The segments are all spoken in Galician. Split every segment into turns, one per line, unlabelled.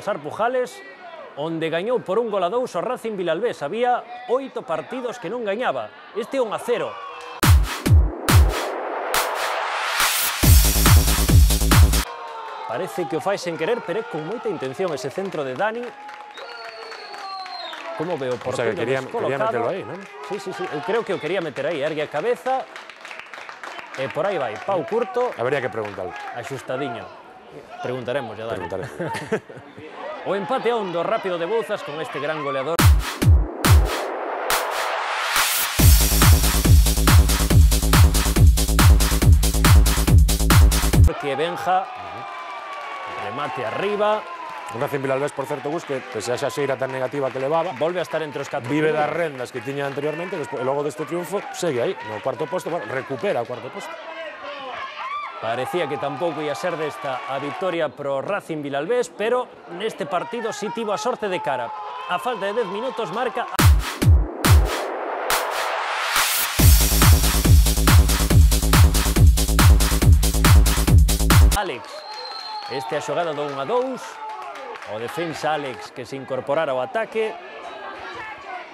Baltasar Pujales, onde gañou por 1-2 o Racing Vilalbés. Había 8 partidos que non gañaba. Este 1-0. Parece que o fai sen querer, pero é con moita intención ese centro de Dani. Como veo por
que quería meterlo aí, non?
Sí, eu creo que o quería meter aí. Ergue a cabeza e por aí vai. Pau curto.
Habría que preguntarlo.
Axustadiño. Preguntaremos, ya Dani.
Preguntaremos.
O empate a 1 do Rápido de Bouzas con este gran goleador. Que Benja, remate arriba.
O Racing Vilalbés, por certo, Gus, que pese a esa xeira tan negativa que levaba,
Volve a estar entre os 4.
vive das rendas que tiña anteriormente, e logo deste triunfo segue aí, no cuarto posto, bueno, recupera o cuarto posto.
Parecía que tampouco ia ser desta a victoria pro Racing Vilalbés, pero neste partido si tivo a sorte de cara. A falta de 10 minutos marca... Alex. Este é a xogada do 1-2. O defensa Alex que se incorporara ao ataque.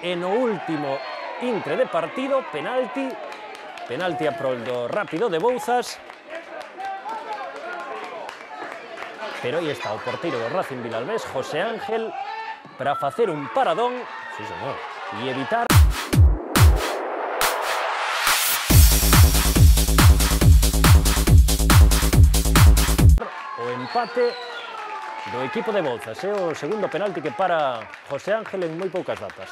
E no último intre de partido, penalti. Penalti a prol do Rápido de Bouzas. Pero aí está o porteiro do Racing Vilalbés, José Ángel, para facer un paradón.
Sí, señor.
E evitar... o empate do equipo de Bouzas. É o segundo penalti que para José Ángel en moi poucas datas.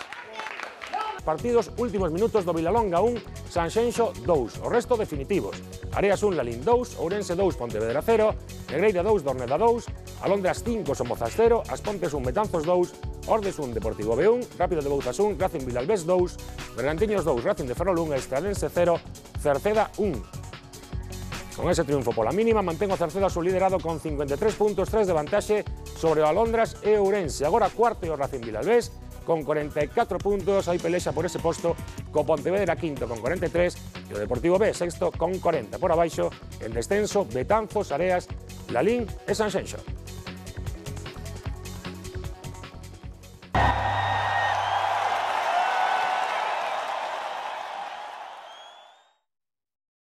Partidos, últimos minutos do Vilalonga 1, Sanxenxo 2, o resto definitivos. Areas 1, Lalín 2, Ourense 2, Pontevedra 0, Negreira 2, Dorneda 2, Alondras 5, Somozas 0, As Pontes 1, Betanzos 2, Ordes 1, Deportivo B1, Rápido de Bouzas 1, Racing Vilalbés 2, Bergantiños 2, Racing de Ferrol 1, Estradense 0, Cerceda 1. Con ese triunfo pola mínima, mantén o Cerceda su liderado con 53 puntos, 3 de vantaxe sobre o Alondras e Ourense. Agora cuarto e o Racing Vilalbés, con 44 puntos, hai pelexa por ese posto, co Pontevedra quinto con 43 e o Deportivo B sexto con 40. Por abaixo, en descenso, Betanzos, Areas, Lalín e Sanxenxo.